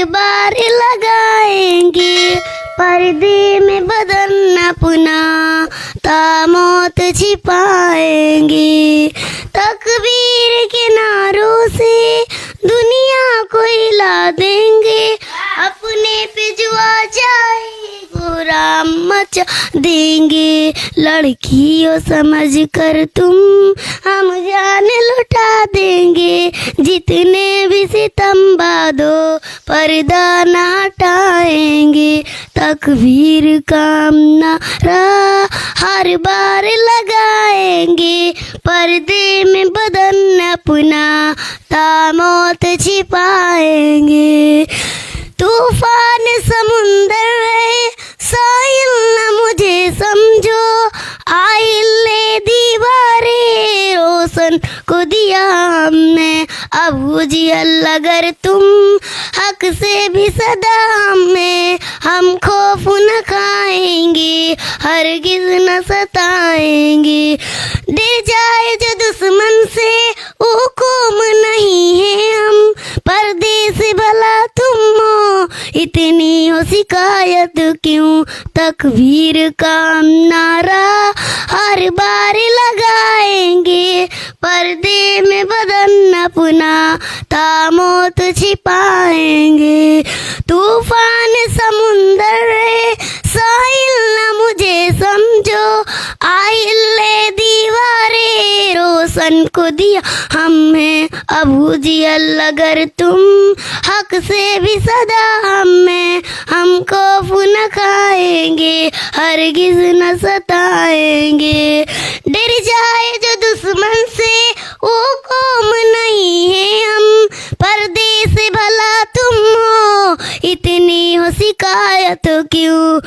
हर बार लगाएंगे पर्दे में बदन अपना, तामौत छिपाएंगे। तकबीर के नारों से दुनिया को हिला देंगे, अपने पे जो आ जाए गोराम मचा देंगे। लड़कियों समझ कर तुम हम जान लुटा देंगे, जितने भी सितम बादो पर्दा न हटाएंगे। तकबीर का नारा हर बार लगाएंगे, पर्दे में बदन अपना, तामौत छिपाएंगे। तूफान समुंदर है साहिल न मुझे समझो, आइले दीवारें रोशन को दिया हमने। अबू जी अगर तुम हक से भी सदा हमें, हम खौफ न खाएंगे हरगिज न सताएंगे। डर जाए जो दुश्मन से हुकुम नहीं है हम, पर्दे से भला तुम हो इतनी हो शिकायत क्यों। तकबीर का नारा हर बार लगाएंगे, पर्दे में बदन अपना, तामौत छिपाएंगे। तूफान समुंदर है साहिल न मुझे समझो, आइले दीवारें रोशन को दिया हमें। अबू जी अगर तुम हक से भी सदा हमें, हम खौफ न खाएंगे हरगिज न सताएंगे। डर जाए जो दुश्मन से हुकुम नहीं है हम, पर्दे से भला तुम हो इतनी हो शिकायत क्यों।